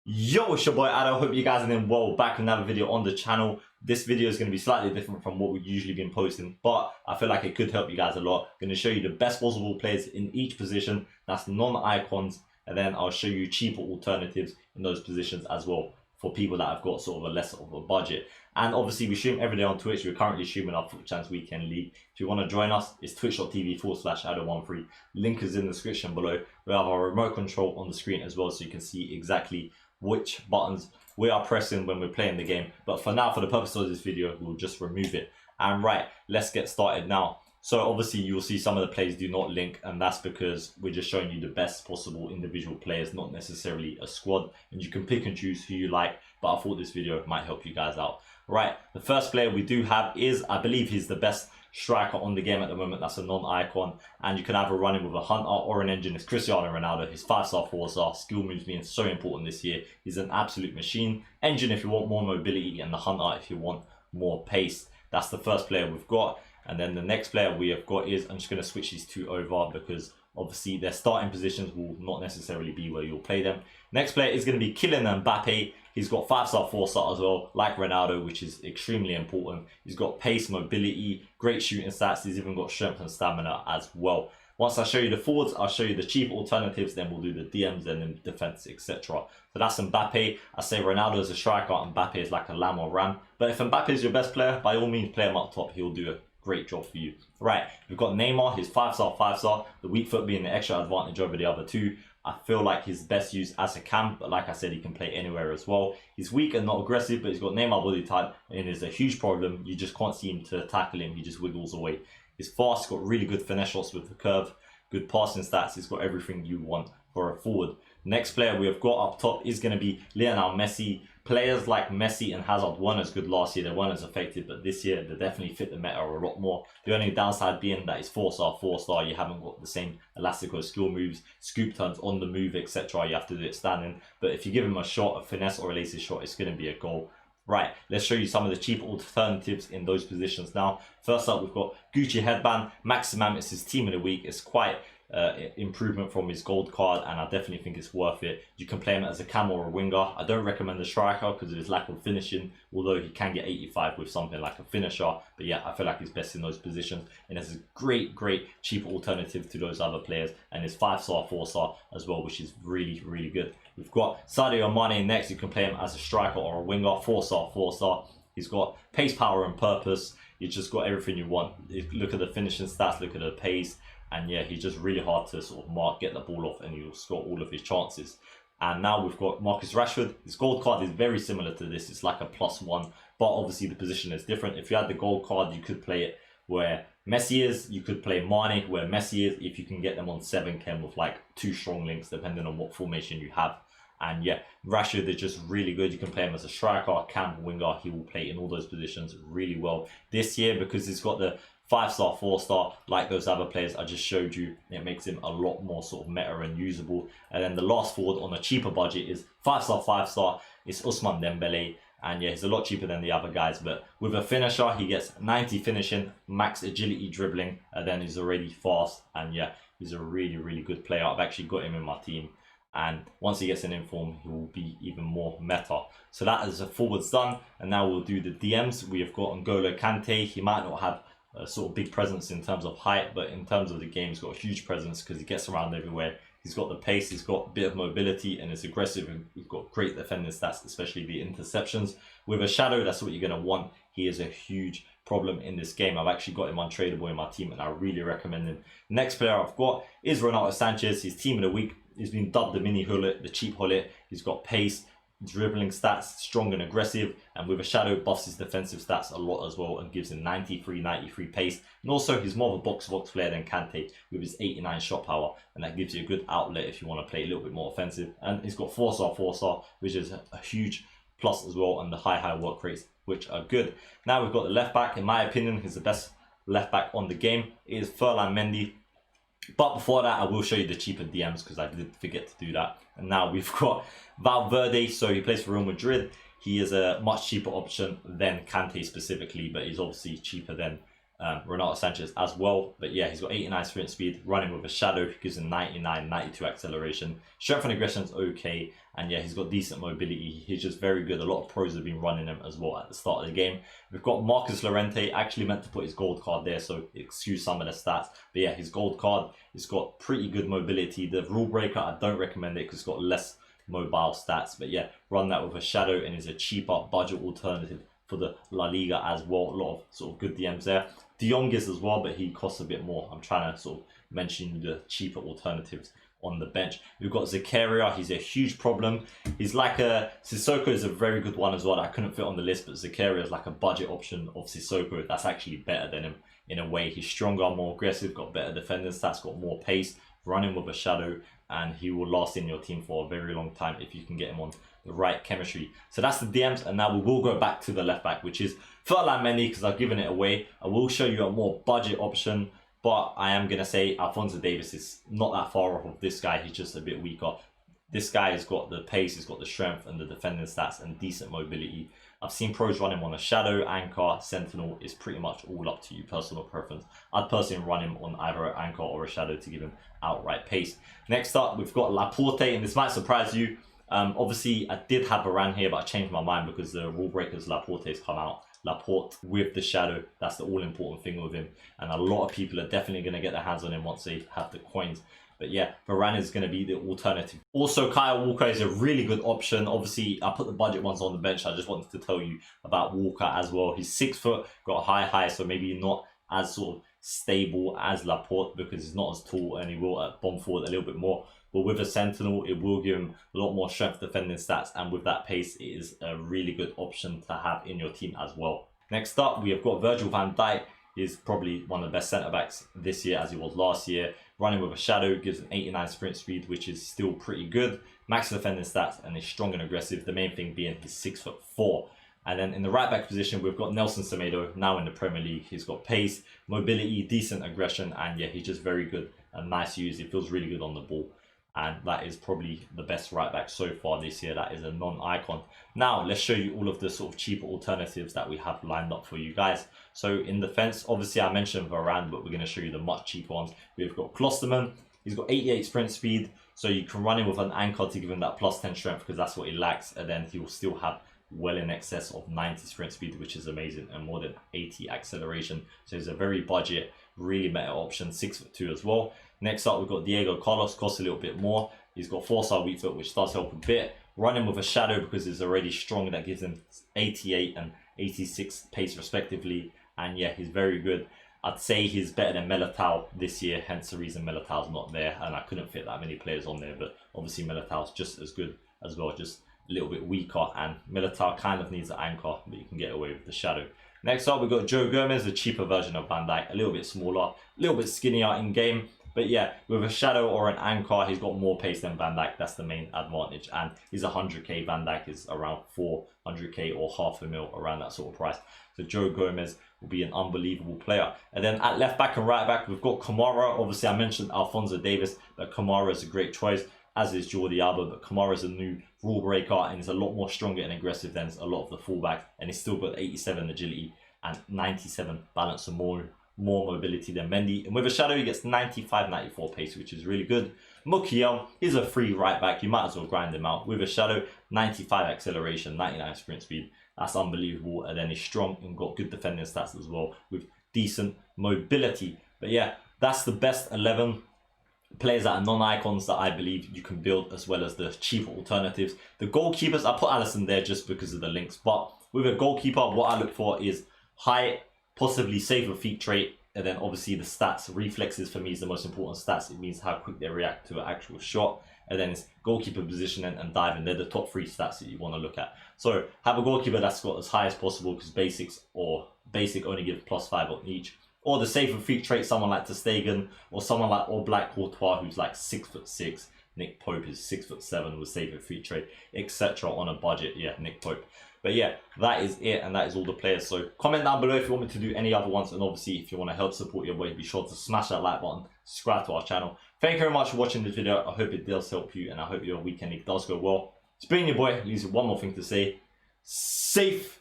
Yo, it's your boy Ado. Hope you guys are doing well. Back with another video on the channel. This video is going to be slightly different from what we've usually been posting, but I feel like it could help you guys a lot. I'm going to show you the best possible players in each position, that's non-icons, and then I'll show you cheaper alternatives in those positions as well for people that have got sort of a less of a budget. And obviously we stream every day on Twitch. We're currently streaming our Foot Chance Weekend League. If you want to join us, it's twitch.tv/Ado13. Link is in the description below. We have our remote control on the screen as well, so you can see exactly which buttons we are pressing when we're playing the game. But for now, for the purpose of this video, we'll just remove it. And right, let's get started now. So obviously you'll see some of the players do not link, and that's because we're just showing you the best possible individual players, not necessarily a squad, and you can pick and choose who you like. But I thought this video might help you guys out. Right, the first player we do have is, I believe he's the best striker on the game at the moment. That's a non-icon, and you can either run him with a hunter or an engine. It's Cristiano Ronaldo. His 5-star, 4-star skill moves being so important this year. He's an absolute machine. Engine if you want more mobility, and the hunter if you want more pace. That's the first player we've got. And then the next player we have got is, I'm just going to switch these two over because obviously their starting positions will not necessarily be where you'll play them. Next player is going to be Kylian Mbappe. He's got 5-star, 4-star as well, like Ronaldo, which is extremely important. He's got pace, mobility, great shooting stats. He's even got strength and stamina as well. Once I show you the forwards, I'll show you the cheap alternatives, then we'll do the DMs and then defense, etc. So that's Mbappe. I say Ronaldo is a striker, Mbappe is like a lamb or ram. But if Mbappe is your best player, by all means play him up top. He'll do a great job for you. Right, we've got Neymar, his 5-star, 5-star. The weak foot being the extra advantage over the other two. I feel like his best use as a cam, but like I said, he can play anywhere as well. He's weak and not aggressive, but he's got Neymar body type, and it's a huge problem. You just can't seem to tackle him. He just wiggles away. He's fast, got really good finesse shots with the curve, good passing stats. He's got everything you want for a forward. Next player we have got up top is going to be Lionel Messi. Players like Messi and Hazard weren't as good last year, they weren't as effective, but this year they definitely fit the meta a lot more. The only downside being that it's 4-star, 4-star, you haven't got the same elastico skill moves, scoop turns on the move, etc. You have to do it standing, but if you give him a shot, a finesse or a lazy shot, it's going to be a goal. Right, let's show you some of the cheap alternatives in those positions now. First up, we've got Gucci Headband. Maximum is his team of the week. It's quite improvement from his gold card, and I definitely think it's worth it. You can play him as a cam or a winger. I don't recommend the striker because of his lack of finishing, although he can get 85 with something like a finisher. But yeah, I feel like he's best in those positions, and it's a great cheap alternative to those other players. And his 5-star, 4-star as well, which is really good. We've got Sadio Mane next. You can play him as a striker or a winger. 4-star, 4-star. He's got pace, power and purpose. He's just got everything you want. Look at the finishing stats, look at the pace. And yeah, he's just really hard to sort of mark, get the ball off, and he'll score all of his chances. And now we've got Marcus Rashford. His gold card is very similar to this. It's like a +1, but obviously the position is different. If you had the gold card, you could play it where Messi is. You could play Mane where Messi is, if you can get them on 7 chem with like 2 strong links, depending on what formation you have. And yeah, Rashford is just really good. You can play him as a striker, cam, winger. He will play in all those positions really well this year because he's got the 5-star, 4-star, like those other players I just showed you. It makes him a lot more sort of meta and usable. And then the last forward on a cheaper budget is 5-star, 5-star. It's Ousmane Dembele. And yeah, he's a lot cheaper than the other guys. But with a finisher, he gets 90 finishing, max agility dribbling, and then he's already fast. And yeah, he's a really good player. I've actually got him in my team. And once he gets an inform, he will be even more meta. So that is the forwards done. And now we'll do the DMs. We have got N'Golo Kante. He might not have a sort of big presence in terms of height, but in terms of the game, he's got a huge presence because he gets around everywhere. He's got the pace, he's got a bit of mobility, and it's aggressive, and he's got great defending stats, especially the interceptions. With a shadow, that's what you're going to want. He is a huge problem in this game. I've actually got him untradeable in my team, and I really recommend him. Next player I've got is Renato Sanchez. His team of the week. He's been dubbed the mini hullet, the cheap hullet. He's got pace, dribbling stats, strong and aggressive, and with a shadow buffs his defensive stats a lot as well and gives him 93 pace. And also he's more of a box-to-box player than Kante with his 89 shot power, and that gives you a good outlet if you want to play a little bit more offensive. And he's got 4-star, 4-star, which is a huge plus as well, and the high work rates, which are good. Now we've got the left back. In my opinion, he's the best left back on the game. It is Ferland Mendy. But before that, I will show you the cheaper DMs because I did forget to do that. And now we've got Valverde. So he plays for Real Madrid. He is a much cheaper option than Kante specifically, but he's obviously cheaper than Renato Sanchez as well. But yeah, he's got 89 sprint speed, running with a shadow, gives him 99, 92 acceleration. Strength and aggression is okay, and yeah, he's got decent mobility. He's just very good. A lot of pros have been running him as well at the start of the game. We've got Marcus Llorente. Actually meant to put his gold card there, so excuse some of the stats. But yeah, his gold card, it's got pretty good mobility. The rule breaker, I don't recommend it because it's got less mobile stats. But yeah, run that with a shadow and is a cheaper budget alternative for the La Liga as well. A lot of sort of good DMs there. De Jong is as well, but he costs a bit more. I'm trying to sort of mention the cheaper alternatives on the bench. We've got Zakaria. He's a huge problem. He's like a Sissoko is a very good one as well. I couldn't fit on the list, but Zakaria is like a budget option of Sissoko. That's actually better than him in a way. He's stronger, more aggressive, got better defending stats, got more pace, running with a shadow, and he will last in your team for a very long time if you can get him on the right chemistry. So that's the DMs, and now we will go back to the left back, which is Ferland Mendy, because I've given it away. I will show you a more budget option, but I am going to say Alphonso Davies is not that far off of this guy. He's just a bit weaker. This guy has got the pace, he's got the strength and the defending stats and decent mobility. I've seen pros run him on a shadow, anchor, sentinel. Is pretty much all up to you, personal preference. I'd personally run him on either an anchor or a shadow to give him outright pace. Next up, we've got Laporte, and this might surprise you. Obviously, I did have Varane here, but I changed my mind because the rule breakers Laporte has come out. Laporte with the shadow, that's the all-important thing with him. And a lot of people are definitely going to get their hands on him once they have the coins. But yeah, Varane is going to be the alternative. Also, Kyle Walker is a really good option. Obviously, I put the budget ones on the bench. I just wanted to tell you about Walker as well. He's 6 foot, got a high, so maybe not as sort of stable as Laporte because he's not as tall, and he will bomb forward a little bit more. But with a sentinel, it will give him a lot more strength defending stats, and with that pace, it is a really good option to have in your team as well. Next up, we have got Virgil van Dijk. He's probably one of the best centre-backs this year as he was last year. Running with a shadow, gives an 89 sprint speed, which is still pretty good. Max defending stats, and is strong and aggressive. The main thing being he's 6'4". And then in the right back position, we've got Nelson Semedo, now in the Premier League. He's got pace, mobility, decent aggression, and yeah, he's just very good and nice to use. He feels really good on the ball. And that is probably the best right back so far this year. That is a non-icon. Now, let's show you all of the sort of cheaper alternatives that we have lined up for you guys. So in defense, obviously I mentioned Varane, but we're going to show you the much cheaper ones. We've got Klosterman. He's got 88 sprint speed, so you can run him with an anchor to give him that plus 10 strength because that's what he lacks. And then he will still have well in excess of 90 sprint speed, which is amazing, and more than 80 acceleration. So he's a very budget, really meta option, 6'2" as well. Next up, we've got Diego Carlos, costs a little bit more. He's got 4-star weak foot, which does help a bit. Running with a shadow because it's already strong, that gives him 88 and 86 pace respectively. And yeah, he's very good. I'd say he's better than Militao this year, hence the reason Militao's not there. And I couldn't fit that many players on there, but obviously Militao's just as good as well, just a little bit weaker. And Militao kind of needs an anchor, but you can get away with the shadow. Next up, we've got Joe Gomez, the cheaper version of Van Dijk, a little bit smaller, a little bit skinnier in game. But yeah, with a shadow or an anchor, he's got more pace than Van Dijk. That's the main advantage. And he's 100k. Van Dijk is around 400k or $500,000, around that sort of price. So Joe Gomez will be an unbelievable player. And then at left back and right back, we've got Kamara. Obviously, I mentioned Alphonso Davies, but Kamara is a great choice, as is Jordi Alba. But Kamara is a new rule breaker and is a lot more stronger and aggressive than a lot of the fullbacks. And he's still got 87 agility and 97 balance and more mobility than Mendy. And with a shadow, he gets 95, 94 pace, which is really good. Mukiel, he's a free right back. You might as well grind him out. With a shadow, 95 acceleration, 99 sprint speed. That's unbelievable. And then he's strong and got good defending stats as well with decent mobility. But yeah, that's the best 11 players that are non-icons that I believe you can build, as well as the cheaper alternatives. The goalkeepers, I put ALISSON there just because of the links. But with a goalkeeper, what I look for is height, possibly safer feet trait, and then obviously the stats. Reflexes for me is the most important stats. It means how quick they react to an actual shot. And then it's goalkeeper positioning and diving. They're the top 3 stats that you want to look at. So have a goalkeeper that's got as high as possible, because basic only gives +5 on each. Or the safer feet trait, someone like ter Stegen, or someone like Oblak Courtois, who's like 6'6". Nick Pope is 6'7" with safer feet trait, etc. on a budget. Yeah, Nick Pope. But yeah, that is it, and that is all the players. So comment down below if you want me to do any other ones, and obviously if you want to help support your boy, be sure to smash that like button, subscribe to our channel. Thank you very much for watching this video. I hope it does help you, and I hope your weekend does go well. It's been your boy. Leaves you one more thing to say: safe